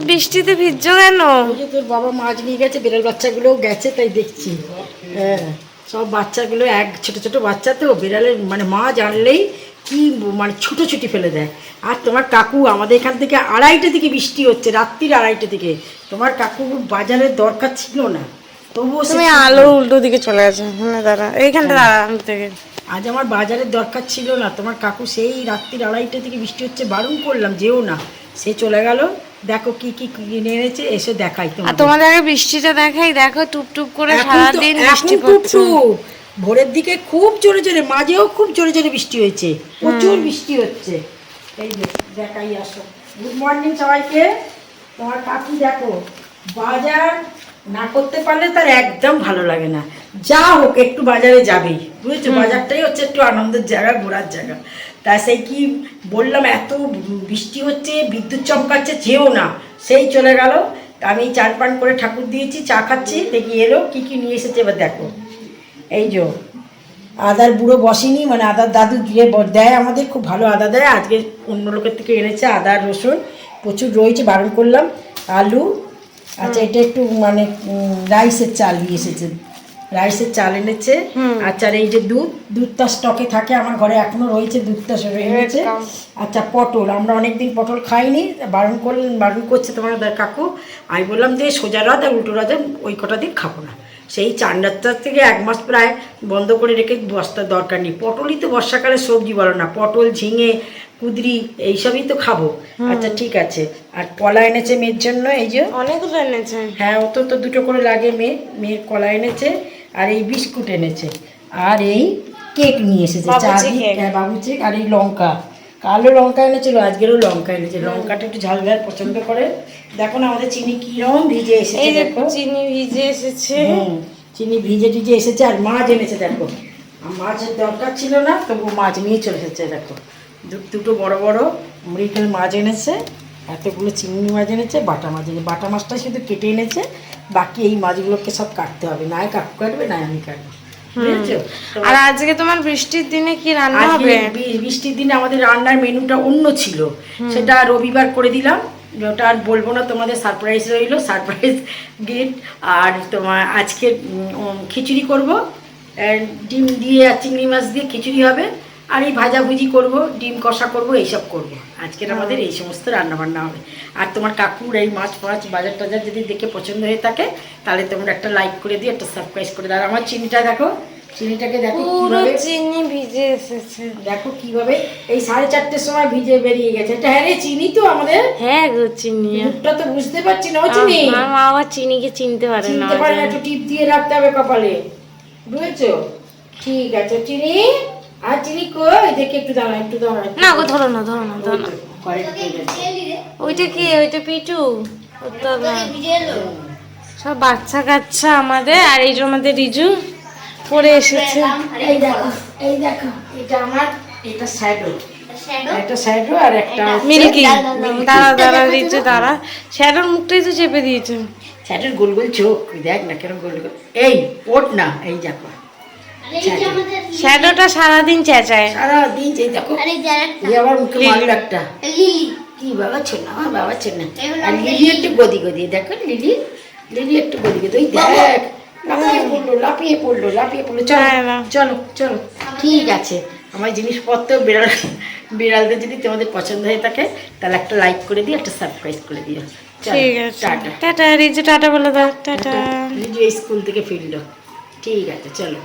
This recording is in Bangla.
বৃষ্টিতে ভিজছো কেন? ওই যে তোর বাবা মাছ নিয়ে গেছে, বিড়াল বাচ্চাগুলোও গেছে, তাই দেখছি। হ্যাঁ, সব বাচ্চাগুলো ছোট ছোট বাচ্চা তো, বিড়ালের মানে মা জানলেই কি মানে ছুটোছুটি ফেলে দেয়। আর তোমার কাকু, আমাদের এখান থেকে 2:30 থেকে বৃষ্টি হচ্ছে, রাত্রির 2:30 থেকে। তোমার কাকু বাজারের দরকার ছিল না, তবুও তুমি আলো উল্টো দিকে চলে গেছো। হ্যাঁ দাঁড়া, এইখানটা দাঁড়া থেকে। আজ আমার বাজারের দরকার ছিল না, তোমার কাকু সেই রাত্রির 2:30 থেকে বৃষ্টি হচ্ছে, বারণ করলাম যেও না, সে চলে গেল। দেখো কি কি কিনে এনেছে, এসে দেখাই তোমাদের আগে বৃষ্টিটা দেখাই। দেখো টুপ টুপ করে সারাদিন বৃষ্টি পড়ছে। ভোরের দিকে খুব জোরে জোরে, মাঝেও খুব জোরে জোরে বৃষ্টি হয়েছে, প্রচুর বৃষ্টি হচ্ছে। এই যে দেখাই, আসো। গুড মর্নিং সবাইকে। তোমার কাকু দেখো, বাজার না করতে পারলে তার একদম ভালো লাগে না। যা হোক একটু বাজারে যাবেই, বুঝেছো? বাজারটাই হচ্ছে একটু আনন্দের জায়গা, ঘোরার জায়গা। তা সেই কি বললাম, এত বৃষ্টি হচ্ছে, বিদ্যুৎ চমকাচ্ছে, যেও না, সেই চলে গেল। আমি চান পান করে ঠাকুর দিয়েছি, চা খাচ্ছি, দেখি এলো কি কি নিয়ে এসেছে, এবার দেখো। এই যে আদার বুড়ো বসেনি, মানে আদার দাদু গিয়ে দেয়, আমাদের খুব ভালো আদা দেয়। আজকে অন্য লোকের থেকে এনেছে আদা রসুন, প্রচুর রয়েছে, বারণ করলাম। আলু, আচ্ছা এটা একটু মানে রাইসের চাল নিয়ে এসেছে, রাইসের চাল এনেছে। আচ্ছা, আর এই যে দুধটা স্টকে থাকে আমার ঘরে, এখনো রয়েছে, দুধটা এনেছে। আচ্ছা পটল, আমরা অনেকদিন পটল খাইনি, বারণ করছে তোমার কাকু। আমি বললাম যে সোজা রাত আর উল্টো রাতে ওই কটা দিন খাবো না। সেই 4 থেকে 1 মাস প্রায় বন্ধ করে রেখে বস্তার দরকার নেই। পটলই তো বর্ষাকালে সবজি, বলো না? পটল, ঝিঙে, কুদরি, এইসবই তো খাবো। আচ্ছা ঠিক আছে। আর কলা এনেছে মেয়ের জন্য, এই যে অনেকগুলো এনেছে। হ্যাঁ, ও তো 2টো করে লাগে, মেয়ের কলা এনেছে। আর এই বিস্কুট এনেছে, আর এই কেক নিয়ে এসেছে, বাবুচি। আর এই লঙ্কা, কালো লঙ্কা এনেছিল, আজকেরও লঙ্কা এনেছে। লঙ্কাটা একটু ঝাল ঝাল পছন্দ করে। দেখো না আমাদের চিনি কিরম ভিজে এসেছে, দেখো চিনি ভিজে এসেছে। চিনি ভিজে টিজে এসেছে। আর মাছ এনেছে, দেখো মাছের দরকার ছিল না, তবু মাছ নিয়ে চলে এসেছে। দেখো 2টো বড় বড় মৃগেল মাছ এনেছে, এতগুলো চিংড়ি মাছ এনেছে, বাটা মাছ এনেছে। বাটা মাছটা শুধু কেটে এনেছে, বাকি এই মাছগুলোকে সব কাটতে হবে, না কাকু কাটবে না আমি কাটবো, বুঝেছো? আর আজকে তোমার বৃষ্টির দিনে কি রান্না হবে? বৃষ্টির দিনে আমাদের রান্নার মেনুটা অন্য ছিল, সেটা রবিবার করে দিলাম। ওটা আর বলবো না, তোমাদের সারপ্রাইজ রইলো, সারপ্রাইজ গিফট। আর তোমার আজকে খিচুড়ি করব, ডিম দিয়ে আর চিংড়ি মাছ দিয়ে খিচুড়ি হবে। আর এই ভাজাভুজি করব, ডিম কষা করব, এইসব করব। আজকের আমাদের এই সমস্ত রান্নাবান্না হবে। আর তোমার কাকুর এই মাছ বাজার টাজার যদি দেখে পছন্দ হয়ে থাকে, তাহলে তোমরা একটা লাইক করে দিও, একটা সাবস্ক্রাইব করে দাও। আর আমার চিনিটা দেখো, চিনিটাকে দেখো কিভাবে চিনি ভিজে এসেছে, দেখো কিভাবে এই 4:30-র সময় ভিজে বেরিয়ে গেছে। এটা হ্যাঁ রে, চিনি তো আমাদের। হ্যাঁ গো চিনি, মুখটা তো বুঝতে পারছি না। ও চিনি, আমার মা আবার চিনিকে চিনতে পারে না, একটু টিপ দিয়ে রাখতে হবে কপালে, বুঝেছো? ঠিক আছে চিনি। আর চিনি কই দেখে, একটু দাঁড়া, একটু দাঁড়া না গো, ধরো না ওইটা কি? ওইটা পিটু, সব বাচ্চা কাচ্চা আমাদের। আর এই যে আমাদের রিজু পরে এসেছে। এই দেখো, এই দেখো, এটা আমার, এটা শ্যাডো, একটা শ্যাডো আর একটা মিল্কি। দাঁড়া রিজু দাঁড়া, শ্যাডোর মুখটাই তো চেপে দিয়েছে। শ্যাডোর গোল গোল চোখ, দেখ না কেন গোল গোল। এই ওঠ না, এই দেখো শ্যাডোটা সারাদিন চেঁচায়, সারাদিন দেখো। আবার মুখে মারলো একটা, কি বাবা ছোনা, বাবা ছোনা। আর লিলি একটু গদি গদি, দেখো লিলি একটু গদি গদি, ওই দেখ লাফিয়ে পড়লো। চলো চলো চলো, ঠিক আছে। আমার জিনিসপত্র বিড়ালদের যদি তোমাদের পছন্দ হয়ে থাকে, তাহলে একটা লাইক করে দিও, একটা সাবস্ক্রাইব করে দিও। ঠিক আছে, টাটা। রিজু টাটা বলে দাও। টাটা। রিজু স্কুল থেকে ফিরলো, ঠিক আছে চলো।